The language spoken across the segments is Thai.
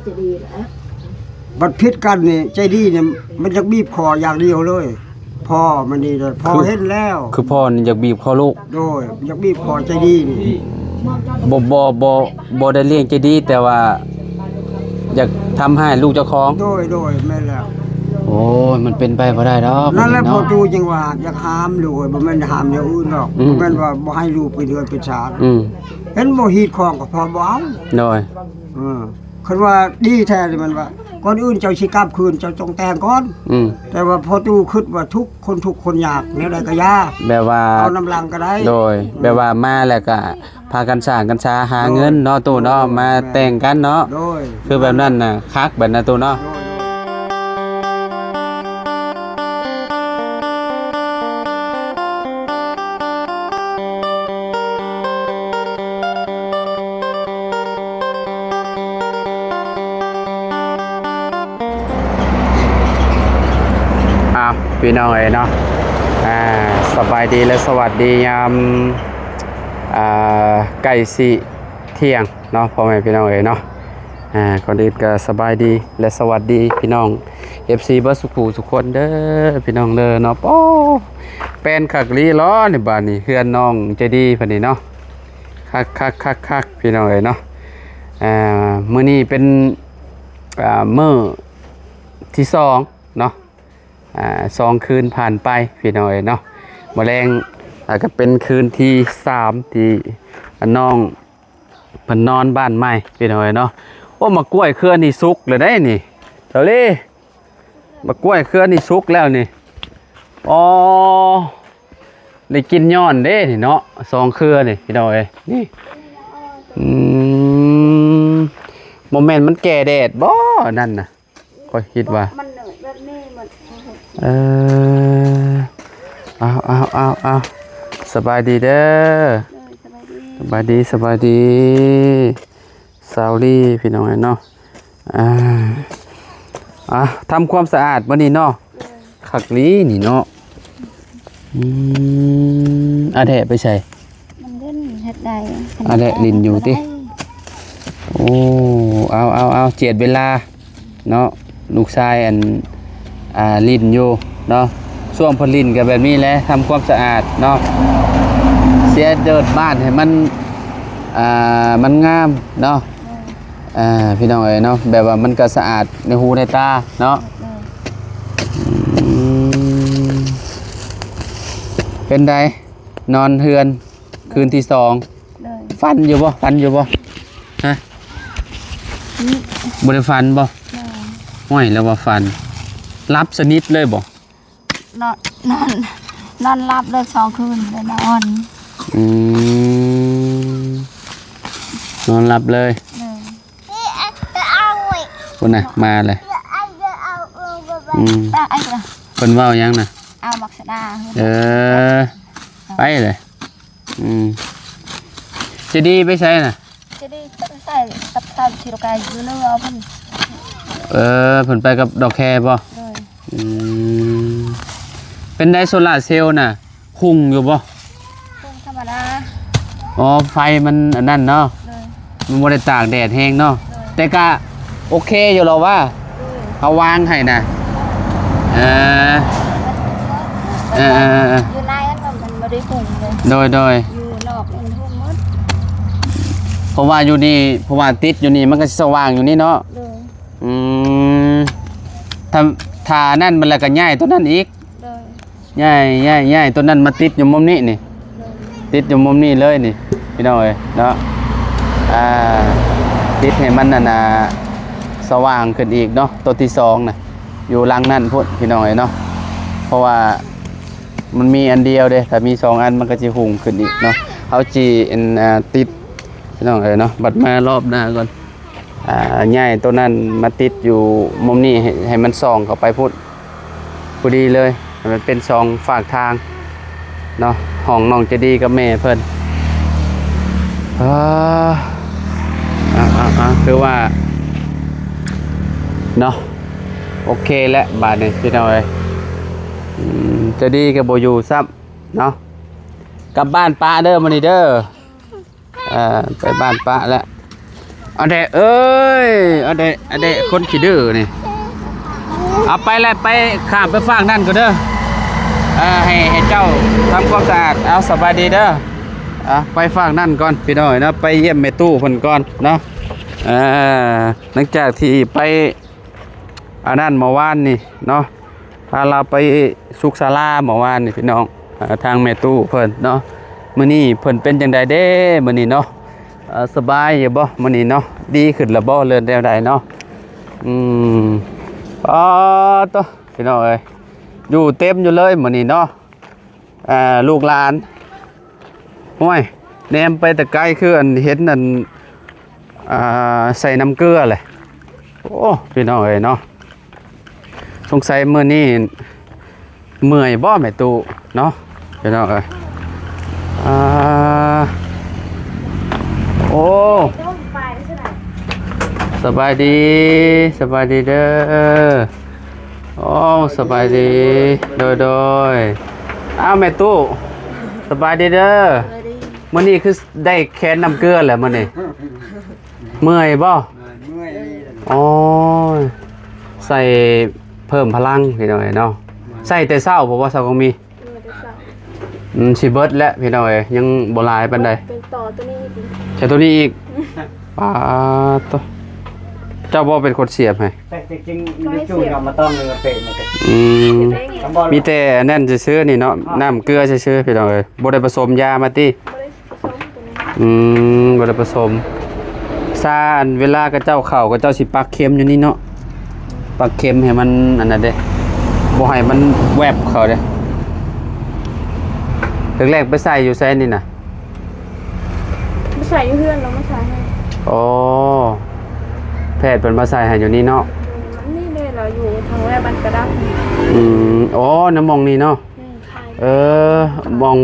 จะดีแหละ บัดพิษกันนี่ใจดีเนี่ยมันจะบีบคออย่างเดียวเลยพ่อมันนี่เลยพอเห็นแล้วคือพ่อนี่อยากบีบคอลูกโดยอยากบีบคอใจดีนี่บ่ได้เลี้ยงใจดีแต่ว่าอยากทำให้ลูกเจ้าของโดยแม่นแล้วโอ้ยมันเป็นไปบ่ได้ดอกนั่นแหละพอดูจังว่าอยากห้ามลูกบ่แม่นห้ามอย่างอื่นหรอกบ่แม่นว่าบ่ให้ลูกไปเดือนไปชาติเห็นบ่ฮีดของก็พอบ่เอาโดยคันว่าดีแท้นี่มันว่าก่อนอื่นเจ้าสิกลับคืนเจ้าจงแต่งก่อนแต่ว่าพอดูคิดว่าทุกคนอยากแนวใดก็ยาแบบว่าเอาน้ำลังก็ได้โดยแบบว่ามาแล้วก็พากันสร้างกันชาหาเงินเนาะตู้เนาะมาแต่งกันเนาะคือแบบนั้นน่ะคักแบบนั้นตู้เนาะพี่น้องเนาะสบายดีและสวัสดียามไก่สีเที่ยงเนาะพ่อแม่พี่น้องเนาะก่อนอื่นก็สบายดีและสวัสดีพี่น้อง FC เบอร์สุขุสุขคนเด้อพี่น้องเด้อเนาะโอ้เป็นคักลีล้อในบ้านนี้เฮือนน้องใจดีพอดีเนาะคักพี่น้องเนาะมื้อนี้เป็นมื้อที่2เนาะ2 คืนผ่านไปพี่น้องเนาะแมลงก็เป็นคืนที่3ที่น้องเพิ่นนอนบ้านใหม่พี่น้องเนาะโอ้มากล้วยเครือนี่สุกเลยได้นี่เถอะลี่มากล้วยเครือนี่สุกแล้วนี่อ๋อได้กินย้อนเด้นี่เนาะ2 เครือนี่พี่น้องนี่โมเมนต์มันแก่แดดบ่นั่นน่ะก็คิดว่าเอาสบายดีเด้อสบายดีสาวลี่พี่น้องเนาะทำความสะอาดวันนี้เนาะขักลีนี่เนาะอาแดะไปใส่มันเล่นเฮ็ดได้อาแดะลินอยู่ติโอ้เอาเจียดเวลาเนาะลูกชายลินอยู่เนาะช่วงพลินกับแบบนี้แหละทำความสะอาดเนาะเสียเดินบ้านให้มันงามเนาะพี่น้องเนาะแบบว่ามันก็สะอาดในหูในตาเนาะเป็นไดนอนเฮือนคืนที่2ฟันอยู่บ่ฮะบ่ได้ฟันบ่ห้อยแล้วว่าฟันรับสนิทเลยบ่นอนรับเลย2 คืนเลยนอนนอนรับเลยคนน่ะมาเลยคนเว้ายังน่ะเอาบักสดาไปเลยจะดีไปใช่น่ะจะดีใส่ตับชิโรกายอยู่เนื้อเอาเพิ่นเพิ่นไปกับดอกแคบ่เป็นไดโซล่าเซลล์น่ะคุ้งอยู่บ่คุ้งธรรมดาอ๋อไฟมันอันนั้นเนาะมันบ่ได้ตากแดดแห้งเนาะแต่ก็โอเคอยู่หรอว่าเขาวางให้น่ะอยู่ในอันมันบ่ได้คุ้งเลยโดยอยู่นอกมันทุ่มหมดเพราะว่าอยู่นี่เพราะว่าติดอยู่นี่มันก็สว่างอยู่นี่เนาะถ้านั่นมันแล้วก็ย้ายตัวนั้นอีกย้ายตัวนั้นมาติดอยู่มุมนี้นี่ติดอยู่มุมนี้เลยนี่พี่น้องเนาะติดให้มันน่ะสว่างขึ้นอีกเนาะตัวที่2น่ะอยู่หลังนั่นพุ่นพี่น้องเนาะเพราะว่ามันมีอันเดียวเด้ถ้ามี2 อันมันก็จะหุ่งขึ้นอีกเนาะเอาจีติดพี่น้องเนาะบัดมารอบหน้าก่อนย้ายตัวนั้นมาติดอยู่มุมนี้ให้มันส่องเข้าไปพุ่นพอดีเลยมันเป็น2 ฝากทางเนาะห้องน้องจะดีกับแม่เพิ่นคือว่าเนาะโอเคแล้วบาดนี้พี่น้องจะดีกับโบอยู่ซ้ำเนาะกลับบ้านป้าเด้อมานี่เด้อไปบ้านป้าแล้ว อันเดะเอ้ยอันเดะคนขี้ดื้อนี่เอาไปแล้วไปข้ามไปฝั่งนั่นก็เด้อให้เจ้าทำความสะอาดเอาสบายดีเด้อไปฝั่งนั่นก่อนพี่น้อยนะไปเยี่ยมแม่ตู้เพิ่นก่อนเนาะหลังจากที่ไปอันนั้นเมื่อวานนี่เนาะพาเราไปสุขศาลาเมื่อวานนี่พี่น้องทางแม่ตู้เพิ่นเนาะมื้อนี้เพิ่นเป็นจังไดเด้มื้อนี้เนาะสบายอยู่บ่มื้อนี้เนาะดีขึ้นแล้วบ่เริ่มแนวใดเนาะตัวพี่น้องเอ้ยอยู่เต็มอยู่เลยมื้อนี้เนาะลูกหลานห้วยแนมไปแต่ไกลคืออันเห็นอันใส่น้ำเกลือเลยโอ้พี่น้องเอ้ยเนาะสงสัยมื้อนี้เมื่อยบ่แม่ตู่เนาะพี่น้องเอ้ยโอ้สบายดีเด้อโอ้สบายดีโดยอ้าวแม่ตู่สบายดีเด้อมื้อนี้คือได้แค้นน้ำเกลือแหละมื้อนี้เมื่อยบ่อ๋อใส่เพิ่มพลังพี่น้องเอ้ยเนาะใส่แต่เช้าบ่ว่าเช้าก็มีสิเบิดแล้วพี่น้องเอ้ยยังบ่หลายปานใดเป็นต่อตัวนี้อีกใช้ตัวนี้อีกป้าตเจ้าบ่เป็นคนเสียบให้แต่จริงๆจู่ๆมาต้องเลยเป็นมีแต่นั่นซื่อๆนี่เนาะน้ำเกลือซื่อๆพี่น้องเอ้ยบ่ได้ผสมยามาติบ่ได้ผสมซาอันเวลากระเจ้าเข้าก็เจ้าสิปักเข็มอยู่นี่เนาะปักเข็มให้มันอันนั้นเด้บ่ให้มันแวบเข้าเด้แรกๆไปใส่อยู่ไสนี่น่ะไม่ใส่อยู่เพื่อนเราไม่ใส่ให้อ๋อแพทย์เพิ่นมาใส่ให้อยู่นี่เนาะนี่เลยเราอยู่ทางแรกบ้านกระดับอ๋อน้ำมองนี่เนาะ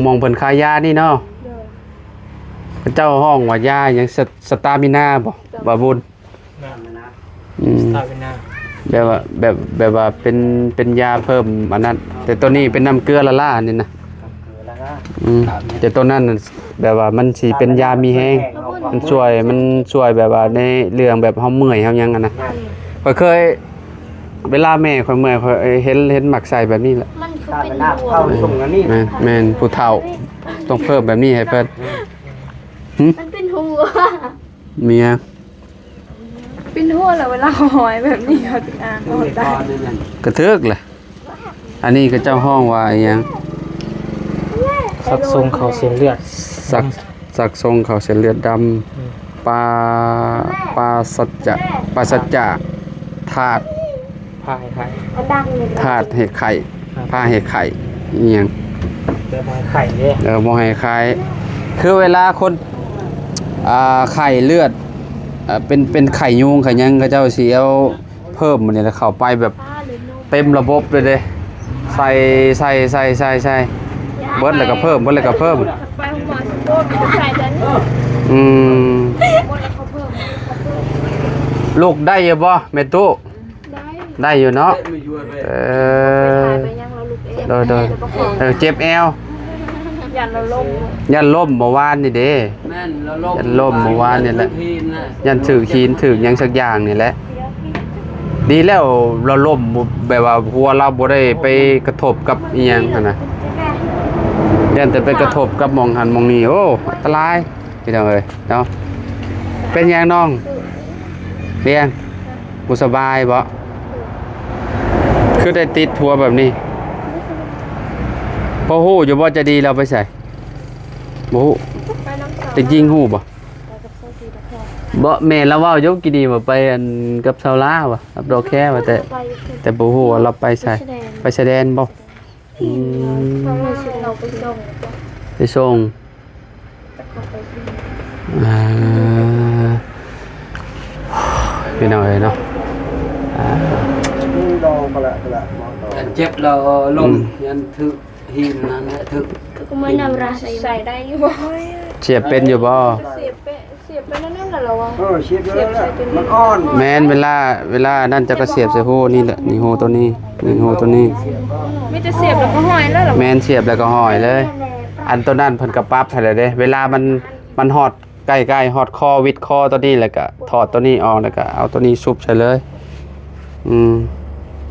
มองเพิ่นขายยานี่เนาะเจ้าห้องว่ายายังสตามินาบ่บุญสตามินาแบบว่าเป็นยาเพิ่มอันนั้นแต่ตัวนี้เป็นน้ำเกลือละล่านี่นะแต่ตัวนั้นแบบว่ามันสิเป็นยามีแห้งมันช่วยแบบว่าในเรื่องแบบเฮาเมื่อยเฮายังนะข้อยเคยเวลาแม่ข้อยเมื่อยข้อยเห็นหมักใส่แบบนี้แหละมันคือเป็นหัวแม่นผู้เฒ่าต้องเพิ่มแบบนี้ให้เพิ่นมันเป็นหัวเมียเป็นหัวแล้วเวลาหอยแบบนี้เขาติดอ่างเขาตายกระเทึกแหละอันนี้ก็เจ้าห้องว่าอีหยังสักทรงเขาเส้นเลือดสักทรงเขาเส้นเลือดดำปลาสัจจะถาดถาดเห็ดไข่ผ้าเห็ดไข่อีหยังเดี๋ยวมาไข่เนี่ยบ่ให้ไข่คือเวลาคนไข่เลือดเป็นไข่ยุงไข่ยังก็เจ้าสิเอาเพิ่มมันนี่แล้วเข้าไปแบบเต็มระบบเลยเด้ใส่เบิดแล้วก็เพิ่มไปหมอโคตรใส่แต่นี่ลูกได้อยู่บ่แม่ตู้ได้อยู่เนาะโดยเจ็บแอวยันล่มเมื่อวานนี่เด้ยันล่มเมื่อวานนี่แหละยันถือขีนถือยังสักอย่างนี่แหละดีแล้วเราล่มแบบว่าหัวเราบ่ได้ไปกระทบกับอีหยังหั่นน่ะยันแต่ไปกระทบกับมองหันมองนี่โอ้อันตรายพี่น้องเอ้ยเนาะเป็นยังน้องเรียนบ่สบายบ่คือได้ติดทัวแบบนี้พอฮู้อยู่บ่จะดีเราไปใส่บ่ฮู้แต่ยิงฮู้บ่แม่เราเว้าอยู่กี่ดีบ่ไปอันกับชาวลาวบ่กับดอกแค่ว่าแต่บ่ฮู้ว่าเราไปใส่ไปแสดงบ่ไปส่งพี่น้องเอ้ยเนาะเจ็บเราลงยันถึกหินนั่นแหละถึกก็ไม่นำราใส่ได้อยู่บ่เสียบเป็นอยู่บ่เสียบไปนั่นแหละเราเสียบแล้วมันอ่อนแม่นเวลานั่นจะก็เสียบใส่หูนี่แหละนี่หูตัวนี้นี่หูตัวนี้มีแต่เสียบแล้วก็ห้อยแล้วเหรอแม่นเสียบแล้วก็ห้อยเลยอันตัวนั้นเพิ่นก็ปรับให้แล้วเด้เวลามันฮอด ใกล้ๆฮอดคอวิดคอตัวนี้แล้วก็ถอดตัวนี้ออกแล้วก็เอาตัวนี้ซุบใส่เลย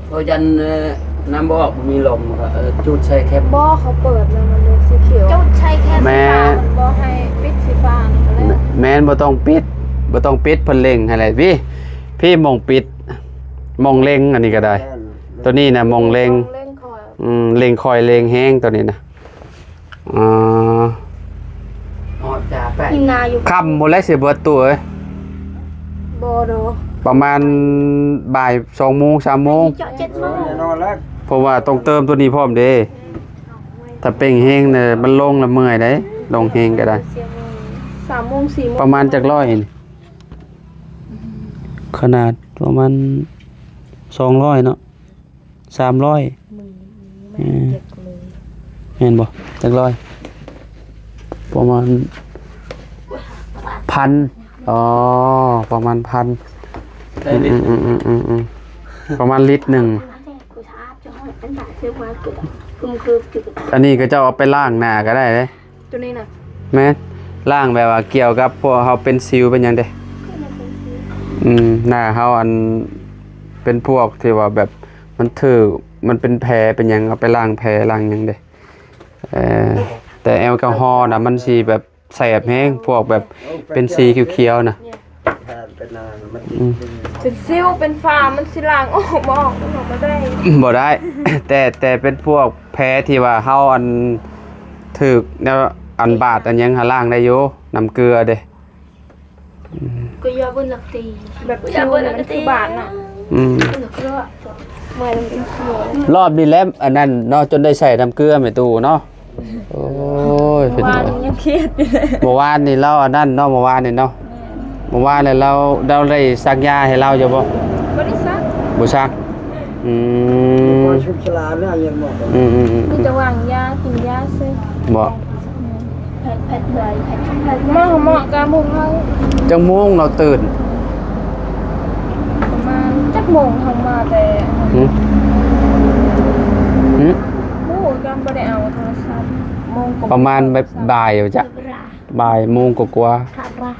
โอ้ยันน้ำบ่ออกมีลมจุดใช้แคบ บ่เขาเปิดแล้วมันเลยสีเขียว จุดใช้แค่ แม่ มันบ่ให้ปิดสีฟ้านี่ก็เลย แม่นบ่ต้องปิดเพิ่นเล็งให้แหละพี่มองปิดมองเล็งอันนี้ก็ได้ ตัวนี้น่ะมองเล็ง เล่นคอย เล็งคอยเล็งแห้งตัวนี้นะอ๋อจ่าแปะ ทีมนาอยู่ ค่ำหมดแล้วสิเบิดตัวเอ้ย บ่โด ประมาณบ่าย2 โมง 3 โมง เจาะ7 โมง แน่นอนแล้ว เพราะว่าต้องเติมตัวนี้พร้อมเด้ถ้าเป่งแห้งเนี่ยมันลงแล้วเมื่อยได้ลงแห้งก็ได้ 3 โมง 4 โมง ประมาณจักร้อยนี่ขนาดประมาณ200เนาะ300เห็นบ่จักร้อยประมาณ 1,000อ๋อประมาณ 1,000ประมาณลิตรหนึ่ง กูท้าจะห้องอันไหนซื้อมาเกิดคือจุด อันนี้ก็จะเอาไปล้างหน้าก็ได้เด้ ตัวนี้น่ะ แม่นล้างแบบว่าเกี่ยวกับพวกเฮาเป็นสิวเป็นหยังเด้หน้าเฮาอันเป็นพวกที่ว่าแบบมันมันเป็นแผลเป็นหยังเอาไปล้างแผลล้างหยังเด้แต่แอลกอฮอล์น่ะมันสิแบบแสบแฮงพวกแบบเป็นสีเขียวๆน่ะ แทนเป็นนานมัน เป็นซิวเป็นฟ้ามันสิล้างออกบ่ออกมันออกมาได้ บ่ได้ แต่เป็นพวกแผลที่ว่าเฮาอันถึกแนวอันบาดอันหยังหาล้างได้อยู่น้ำเกลือเด้ ก็ยาบนหลักตี แบบซิวเนี่ยมันคือบาดน่ะ หลักเลือด เมื่อยมันเป็นเขียว รอบนี้แล้วอันนั้นเนาะจนได้ใส่น้ำเกลือแม่ตู้เนาะโอ้ยเป็น ว่า ไง นี่ยังเครียดอยู่เลย เมื่อวานนี่เราอันนั้นเนาะเมื่อวานนี่เนาะเมื่อวานนี่เราได้ซักยาให้เราอยู่บ่ บ่ได้ซัก บ่ซักพอชุบชลาเนี่ยยังบอก มีแต่วางยากินยาซื้อ บ่ แพทย์เลยแพทย์ เหมาะกับหมู่เฮา จังโมงเราตื่น ประมาณจักโมงเฮามาแต่ หึ โอ้ยก็บ่ได้เอาโทรศัพท์โมงกว่า ประมาณบ่ายอยู่จ้ะ รา บ่ายโมงกว่า ขาดรา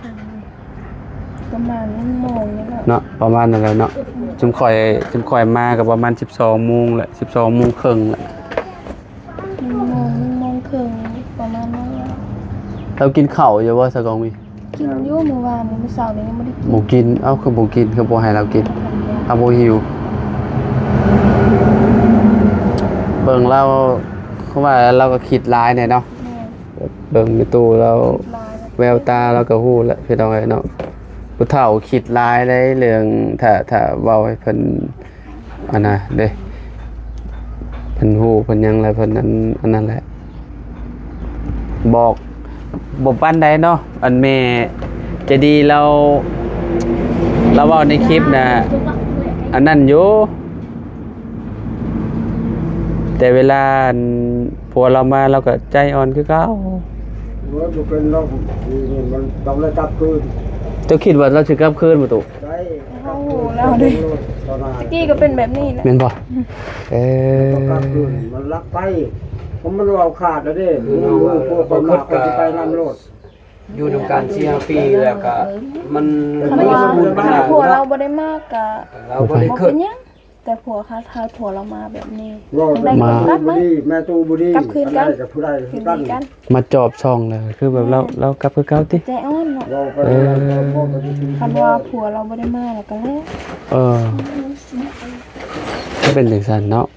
ประมาณ1โมงนี่แหละ ๆเนาะประมาณนั้นแหละเนาะจุมข่อยมาก็ประมาณ 12 โมงแหละ 12 โมงครึ่งแหละ 1 โมงครึ่งประมาณนั้นแหละ เรากินข้าวอยู่บ่ซะกองมี กินอยู่เมื่อวานนี้เมื่อเช้านี้ยังบ่ได้กิน บ่กินเอ้าคือบ่กินคือบ่ให้เรากินเอาบ่หิวเบิ่งเราคือว่าเราก็คิดหลายแน่เนาะเบิ่งในตู้เราแววตาเราก็ฮู้แล้วพี่น้องเอ้ยเนาะผู้เฒ่าคิดหลายได้เรื่องถ้าเว้าให้เพิ่นอันน่ะเด้เพิ่นฮู้เพิ่นหยังแล้วเพิ่นอันนั้นแหละบอกบ่ปานใดเนาะอันแม่จะดีเราเว้าในคลิปน่ะอันนั้นอยู่แต่เวลาผัวเรามาเราก็ใจอ่อนคือเก่า ว่าจะเป็นเรามันต้องเลยกลับคืน เจ้าคิดว่าเราสิกลับคืนบ่ตุ ได้ โอ้โหแล้วดิตะกี้ก็เป็นแบบนี้แหละ แม่นบ่เออ ต้องกลับคืนมันรักไปผมมันเอาขาดแล้วเด้พวกคนขับก็ไปนำรถ อยู่นํกัน4-5 ปีแล้วก็มัน คันว่าถ้าผัวเราบ่ได้มากก็ เราบ่ได้ บ่ คิ เป็ ด นหยังแต่ผัวค่ะถ้าผัวเรามาแบบนี้ ว่า ได้ มา กลับมา แม่ตูบุรี กลับคืนกัน กับผู้ใด คืน กัน ดีกัน มาจอบช่องเลยคือแบบเรากลับคือเก่าติ ใจอ่อนเนาะ เราไป คันว่าผัวเราบ่ได้มาแล้วก็แล้ว ก็เป็นจังซั่นเนาะ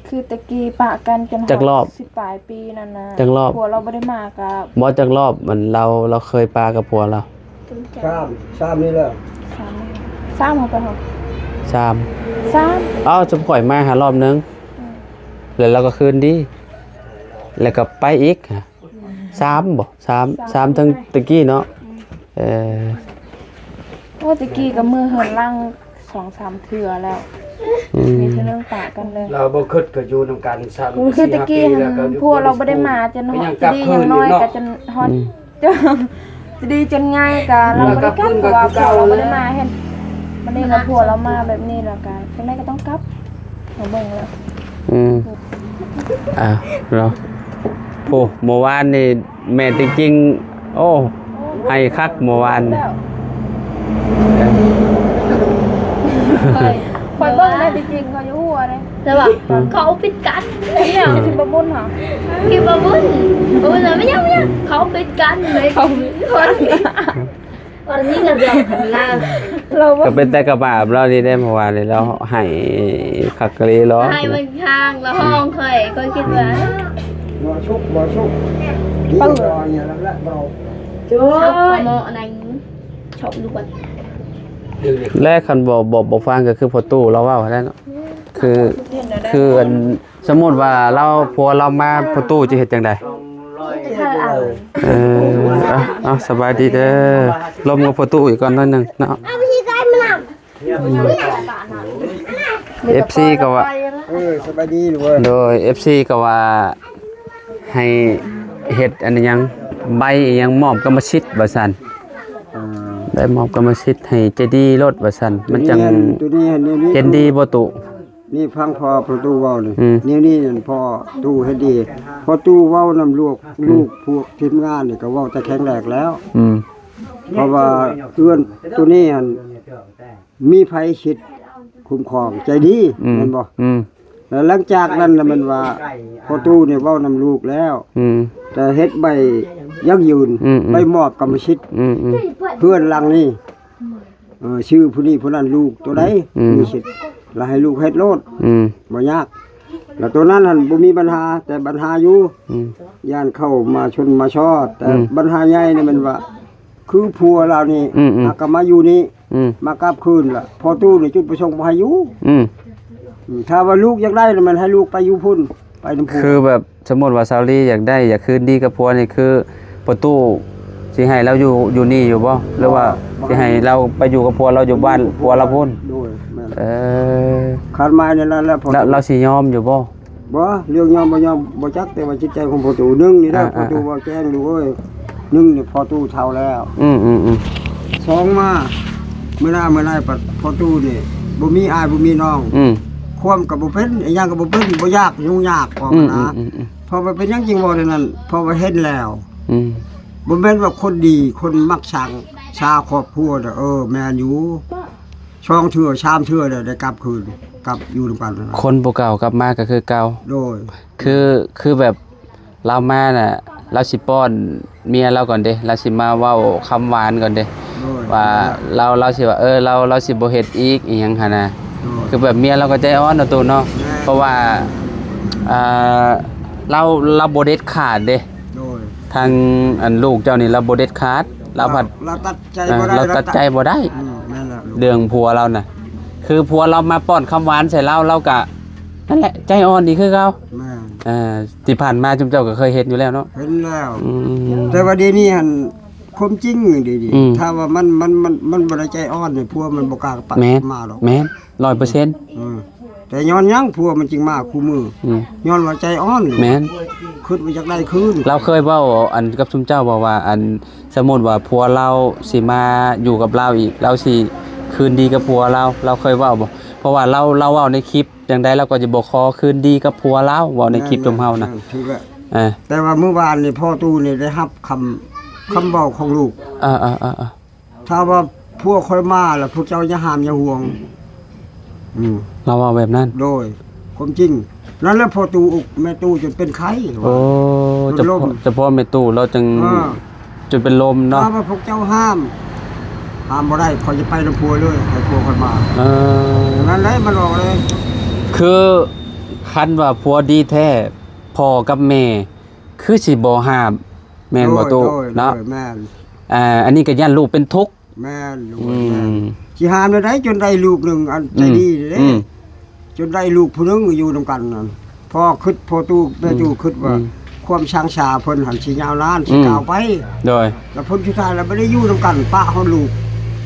คือตะกี้ปะกันจน จักรอบ 10ปลายปีนั่นน่ะ จักรอบ ผัวเราบ่ได้มาก็ บ่จักรอบมันเราเคยปากับผัวเรา ชามนี่แหละ 3เอาไปเหรอ 3 3 เอ้าจมข่อยมาหารอบนึงแล้วเราก็คืนดีแล้วก็ไปอีก3บ่3ทั้งตะกี้เนาะเออ โอ้ตะกี้ก็มือเหินล่าง 2-3 เทื่อแล้วมีเรื่องปะกันเลย เราบ่คิดก็อยู่นำกัน3 คือตะกี้พวกเราบ่ได้มาจนฮอดดีอย่างน้อยก็จนฮอดจะดีจนง่ายก็เราบ่ได้กลับเพราะว่าพวกเราบ่ได้มาเห็นมันนี่ก็พวกเรามาแบบนี้แล้วกันจังได๋ก็ต้องกลับเอาเบิ่งแล้ว เราโอ้เมื่อวานนี่แม่จริงๆโอ้ ให้คักเมื่อวาน คอยเบิ่งได้จริงๆเขาอยู่หัวเลย แต่ว่าเขาปิดกัน เนี่ยที่บะบุญเหรอ พี่บาบุญเลยไม่ยังเขาปิดกันเลยเขาวันนี้ก็เดียวกันนะ เรา ก็เป็นแต่กระบาบเรานี่ได้เมื่อวานเลยแล้วให้คักกะลีร้อง ให้มันข้างแล้วห้องเคยก็คิดว่า บ่ชุกบ่ชุกปังอย่างนั้นแหละเรา ชอบโมอันนั้นชอบดูกัน แรกคันบ่ฟังก็คือพอตู้เราเว้าแล้วเนาะคืออันสมมุติว่าเราผัวเรามาพอตู้จะเฮ็ดจังได๋ เธอเอา เอาสบายดีเด้อลมกับพอตู้อีกก่อนหน่อยหนึงเนาะ เอาไปที่ใกล้มันอ่ะ FC ก็ว่า สบายดีหรือว่า โดย FC ก็ว่าให้เฮ็ดอันนี้หยังใบอิหยังมอบกรรมสิทธิ์ว่าซั่นได้มอบกรรมสิทธิ์ให้ใจดีรถว่าซั่นมันจัง ตัวนี้นี่ เห็นดีบ่ตุ นี่พังพอประตูเว้านี่ อืม นี่พอตู้เฮ็ดดีพอตู้เว้านำลูกพวกทีมงานนี่ก็เว้าแต่แข็งแรงแล้ว เพราะว่าเอื้อนตัวนี้หั่นมีภัยคิดคุ้มครองใจดีแม่นบ่ แล้วหลังจากนั้นน่ะมันว่าพอตู้นี่เว้านำลูกแล้ว แต่เฮ็ดใบยั่งยืนใบมอบกรรมสิทธิ์เพื่อนหลังนี่ชื่อผู้นี้ผู้นั้นลูกตัวใดมีสิทธิ์แล้วให้ลูกเฮ็ดโลดบ่ยากแล้วตัวนั้นหั่นบ่มีปัญหาแต่ปัญหาอยู่ย่านเข้ามาชนมาชอดแต่ปัญหาใหญ่นี่มันว่า คือผัวเรานี่ก็มาอยู่นี่มากลับคืนล่ะพอตู้นี่จุดประสงค์บ่ให้อยู่ถ้าว่าลูกอยากได้มันให้ลูกไปอยู่พุ่นไปนำผัว คือแบบสมมุติว่าซาวลีอยากได้อยากคืนดีกับผัวนี่คือประตูสิให้เราอยู่นี่อยู่บ่หรือว่าสิให้เราไปอยู่กับผัวเราอยู่บ้านผัวเราพุ่น โดยแม่น คั นมาเนี่ยแล้วพอ แล้วเราสิยอมอยู่บ่ บ่เรื่องยอมบ่จักแต่ว่าจิตใจของพ่อตู่นึงนี่เด้อพ่อตู่บ่แจ้งดูเอ้ยนึงนี่พ่อตู่เฒ่าแล้ว สองมาเมื่อหน้าพ่อตู่นี่บ่มีอ้ายบ่มีน้องความก็บ่เป็นอีหยังก็บ่เป็นบ่ยากยุ่งยากพอกันนะพอมันเป็นหยังจริงบ่ได้นั่นพอว่าเฮ็ดแล้วบ่แม่นว่าคนดีคนมักชังชาครอบครัวเด้อแม่นอยู่ช่องเทื่อชามเทื่อได้กลับคืนกลับอยู่นำกัน คนบ่เก่ากลับมาก็คือเก่า โดย คือแบบเรามาน่ะเราสิป้อนเมียเราก่อนเด้เราสิมาเว้าคำหวานก่อนเด้ว่าเราสิว่าเราสิบ่เฮ็ดอีกอีหยังหั่นน่ะคือแบบเมียเราก็ใจอ่อนเนาะตูเนาะเพราะว่าเราบ่เด็ดขาดเด้ โดย ทางอันลูกเจ้านี่เราบ่เด็ดขาดเราผัด เราตัดใจบ่ได้ เราตัดใจบ่ได้ นั่นแหละลูก เรื่องผัวเราน่ะคือผัวเรามาป้อนคำหวานใส่เราก็นั่นแหละใจอ่อนดีคือเก่า แม่ ที่ผ่านมาจุมเจ้าก็เคยเห็นอยู่แล้วเนาะ เห็นแล้ว แต่ว่าเดี๋ยวนี้หั่นความจริงดี ถ้าว่ามันบ่ได้ใจอ่อนนี่ผัวมันบ่กล้าปัด แม่น มาหรอก แม่น 100% แต่ย้อนหยังผัวมันจริงมาคู่มือย้อนว่าใจอ่อน แม่น คิดว่าอยากได้คืน เราเคยเว้าอันกับจุมเจ้าบอกว่าอันสมมุติว่าผัวเราสิมาอยู่กับเราอีกเราสิคืนดีกับผัวเราเคยเว้าบ่เพราะว่าเราเว้าในคลิปจังได๋เราก็จะบ่ขอคืนดีกับผัวเราเว้าในคลิปจุมเฮานะ ถูกแล้วแต่ว่าเมื่อวานนี่พ่อตู้นี่ได้รับคำเว้าของลูกถ้าว่าพวกค่อยมาแล้วพวกเจ้าอย่าห้ามอย่าห่วง เราเว้าแบบนั้น โดยความจริงนั่นแหละพอตู้อกแม่ตู้จนเป็นไข้ โอ้เฉพาะแม่ตู้เราจึงจนเป็นลมเนาะ ถ้าว่าพวกเจ้าห้ามบ่ได้เขาจะไปลำพัวเลยให้พัวคนมานั่นแหละมันออกเลย คือคันว่าผัวดีแท้พ่อกับแม่คือสิบ่ห้ามแม่นบ่ตู้เนาะ แม่น อันนี้ก็ย่านลูกเป็นทุกข์ แม่นลูกแม่นสิห้ามได้จนได้ลูกหนึงอันใจดีเด้จนได้ลูกผู้หนึงอยู่นำกันนั่นพอคิดพอตู้แม่ตู้คิดว่าความช่างชาเพิ่นหันสิยาวนานสิก้าวไป โดย แล้วผลสุดท้ายแล้วบ่ได้อยู่นำกันป้าเฮาลูก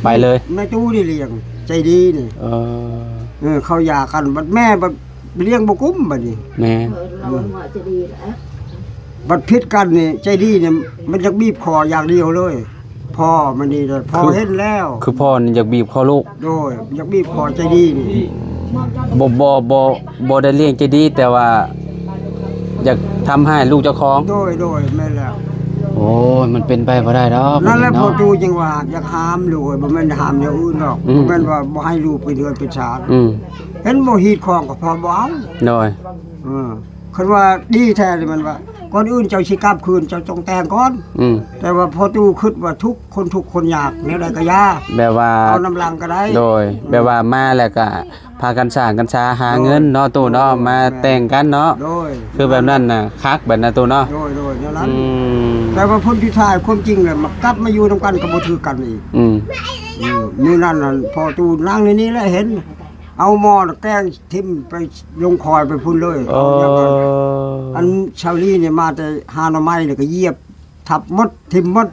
ไปเลย แม่ตู้นี่เลี้ยงใจดีนี่เขาหย่ากันบัดแม่บัดเลี้ยงบ่กุ้มบัดนี้ แม่ เราว่าจะดีแล้ว บัดพิษกันนี่ใจดีเนี่ยมันอยากบีบคออย่างเดียวเลยพ่อมันนี่เลยพ่อเห็นแล้ว คือพ่อนี่อยากบีบคอลูก โดยอยากบีบคอใจดีนี่ บ่ได้เลี้ยงใจดีแต่ว่าอยากทำให้ลูกเจ้าของ โดยแม่นแล้ว โอ้ อ้ยมันเป็นไปบ่ได้ดอก นั่นแหละพอ เนาะ ดูจังว่าอยากห้ามลูกบ่แม่นห้ามอย่างอื่นหรอก อืม บ่แม่นว่าบ่ให้ลูกไปเดือนไปชาติ อืม เห็นบ่ฮีดของก็พอบ่เอา โดย คันว่าดีแท้นี่มันว่าก่อนอื่นเจ้าสิกลับคืนเจ้าจงแต่งก่อน อืม แต่ว่าพอดูคิดว่าทุกคนอยากแนวใดก็ยา แบบว่า เอาน้ำลังก็ได้ โดยแบบว่ามาแล้วก็พากันสร้างกันชาหาเงินเนาะตู้เนาะมาแต่งกันเนาะ โดย คือแบบนั้นน่ะคักแบบนั้นตู้เนาะ โดยนั่นนั้น อืม แต่ว่าพ้นที่ทายความจริงเลยมากลับมาอยู่นำกันก็บ่ถือกันอีก อืม มื้อนั้นน่ะพอตูนั่งในนี้แล้วเห็น เอาหม้อแกล้งทิ่มไปลงคอยไปพุ่นเลย โอ้ เอาอย่างนั้นอันชาวลีเนี่ยมาแต่หาหน่อไม้เนี่ยก็เหยียบทับหมดทิ่มหมด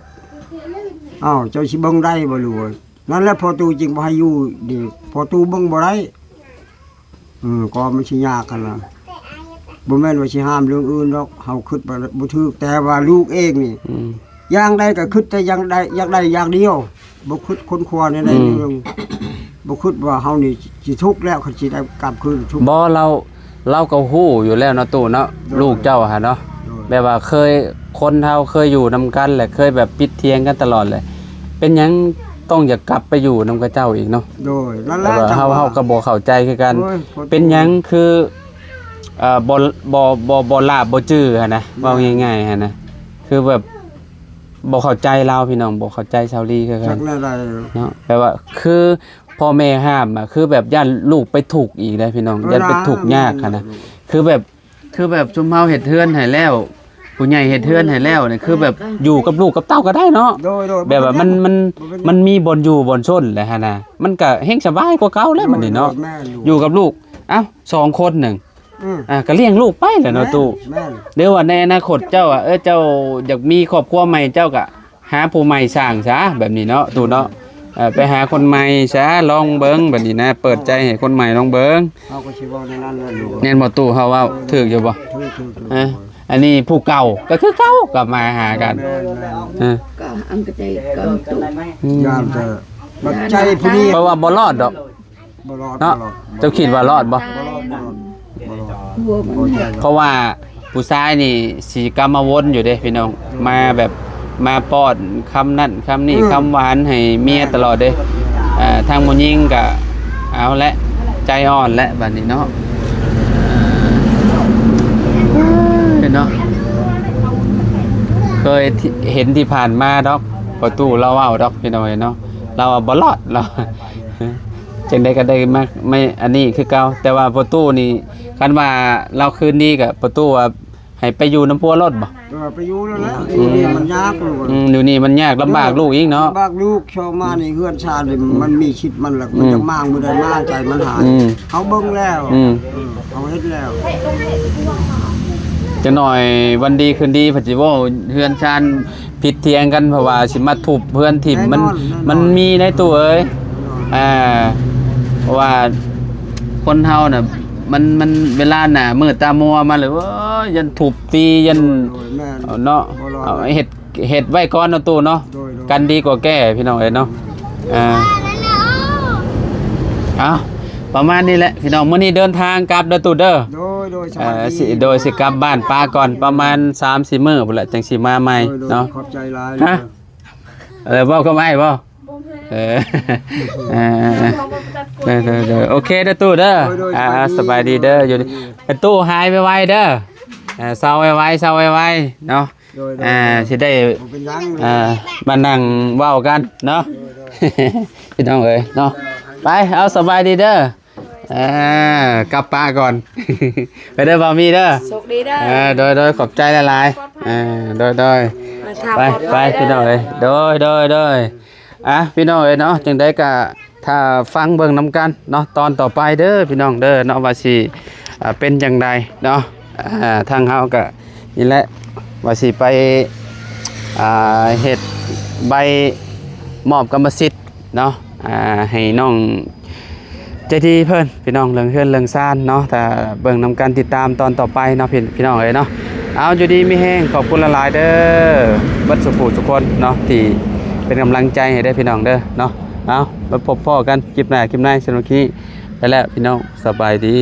อ้าวเจ้าสิเบิ่งได้บ่รู้เว้ยนั่นแหละพอตูจริงบ่ให้อยู่ดิพอตูเบิ่งบ่ได้ก็มันสิยากกันล่ะบ่แม่นว่าสิห้ามเรื่องอื่นหรอกเฮาคิดบ่ถูกแต่ว่าลูกเองนี่ อืม อย่างใดก็คิดแต่อย่างใดอยากได้อย่างเดียวบ่คิดคนควรในใดเรื่องบ่คิดว่าเฮานี่สิทุกข์แล้วเขาสิได้กลับคืนทุกข์ บ่เราก็ฮู้อยู่แล้วเนาะตู้เนาะลูกเจ้าหะเนาะแบบว่าเคยคนเฮาเคยอยู่นำกันแหละเคยแบบปิดเทียงกันตลอดเลยเป็นหยังต้องอยากกลับไปอยู่นำกับเจ้าอีกเนาะ โดยนั่นแห แต่ ละ ว่าเฮาก็บ่เข้าใจคือกัน โอ้ยพอ เป็นหยังคือบ่ลาบบ่จื้อหั่นนะเว้าง่ายๆหั่นนะคือแบบบ่เข้าใจเราพี่น้องบ่เข้าใจชาวลีคือกั จั น กแน่ใด เนาะแปลว่าคือพ่อแม่ห้ามอ่ะคือแบบย่านลูกไปถูกข์อีกได้พี่น้องย่านไปถูกข์ยากหั่นนะคือแบบซุมเฮาเฮ็ดเทือนให้แล้วผู้ใหญ่เฮ็ดเทือนให้แล้วนี่คือแบบอยู่กับลูกกับเต้าก็ได้เนาะ โดย แบบว่ามันมีบนอยู่บนชนแหละหั่นน่ะมันก็แฮงสบายกว่าเก่าแล้วมันนี่เนาะ แม่ลูก อยู่กับลูกเอ้า2คนหนึ่ง อืม ก็เลี้ยงลูกไปแหละเนาะตู่ แม่น เดี๋ยวว่าในอนาคตเจ้าเจ้าอยากมีครอบครัวใหม่เจ้าก็หาผู้ใหม่สร้างซะแบบนี้เนาะตู่เนาะไปหาคนใหม่ซะลองเบิ่งแบบนี้นะเปิดใจให้คนใหม่ลองเบิ่ง เฮาก็สิเว้าในนั้นแหละลูก แน่นบ่ตู่เฮาเว้าถูกอยู่บ่ ถูก อันนี้ผู้เก่าก็คือเก่ากลับมาหากัน แม่น ก็อังกะใจก็ตุ ยามจะบัดใจผู้นี้ เพราะว่าบ่รอดดอก บ่รอด เนาะเจ้าคิดว่ารอดบ่ หัวมันแหก เพราะว่าผู้ชายนี่สิกรรมวนอยู่เด้พี่น้องมาแบบมาป้อนคำนั้นคำนี้คำหวานให้เมียตลอดเด้ทางผู้หญิงก็เอาละใจอ่อนและบัดนี้เนาะเนาะเคยเห็นที่ผ่านมาดอกประตูเราเอาดอกพี่น้องเนาะเราบ่รอดเรา จังได้ก็ได้มาไม่อันนี้คือเก่าแต่ว่าประตูนี่คันว่าเราคืนนี้กับประตูว่าให้ไปอยู่น้ำพัวรถบ่ ไปอยู่แล้วนะอยู่นี่มันยากลูก อยู่นี่มันยากลำบากลูกอีกเนาะ บากลูกชาวมานี่เฮือนชาตินี่มันมีชิดมันล่ะมันจะมางบ่ได้มางใจมันหาย อืม เฮาเบิ่งแล้ว เขาเฮ็ดแล้ว จะหน่อยวันดีคืนดีปัจจิโวเฮือนชานผิดเถียงกันเพราะว่าสิมาทุบเพื่อนถิ่มมันมีในตัวเอ้ยเพราะว่าคนเฮาน่ะมันเวลาน่ะมืดตามัวมาเลยว่ายันทุบตียัน แม่น เนาะเอาเฮ็ดไว้ก่อนเนาะตู้เนาะ โดย กันดีกว่าแก้พี่น้องเอ้ยเนาะเอาประมาณนี้แหละพี่น้องมื้อนี้เดินทางกลับเด้อตู้เด้อ โดยสวัสดี โดยสิกลับบ้านป้าก่อนประมาณ 3-4 มื้อพุ่นแหละจังสิมาใหม่เนาะ ขอบใจหลาย ฮะอะไรบ่ก็ไม่บ่เออโอเคเด้อตู้เด้อสบายดีเด้ออยู่ตู้หายไวๆเด้อเศร้าไวๆเศร้าไวๆเนาะสิได้ เป็นยัง มานั่งเว้ากันเนาะพี่น้องเอ้ยเนาะไปเอาสบายดีเด้อกลับป้าก่อน ไปเด้อบ่มีเด้อ โชคดีเด้อ โดยขอบใจหลายๆโดยไปพี่น้องเอ้ยโดยพี่น้องเอ้ยเนาะจังได๋ก็ถ้าฟังเบิ่งนํกันเนาะตอนต่อไปเด้อพี่น้องเด้อเนาะว่าสิเป็นจังไดเนาะทางเฮาก็นี่แหละว่าสิไปเฮ็ดใบมอบกรรมสิทธิ์เนาะให้น้องใจดีเพิ่นพี่น้องเรื่องเฮือนเรื่องซ่านเนาะถ้าเบิ่งนำการติดตามตอนต่อไปเนาะพี่น้องเอ้ยเนาะเอาอยู่ดีมีแฮงขอบคุณหลายๆเด้อบัดสุขทุกคนเนาะที่เป็นกำลังใจให้ได้พี่น้องเด้อเนาะเอามาพบพ่อกันคลิปหน้าสำหรับคลิปนี้ไปแล้วพี่น้องสบายดี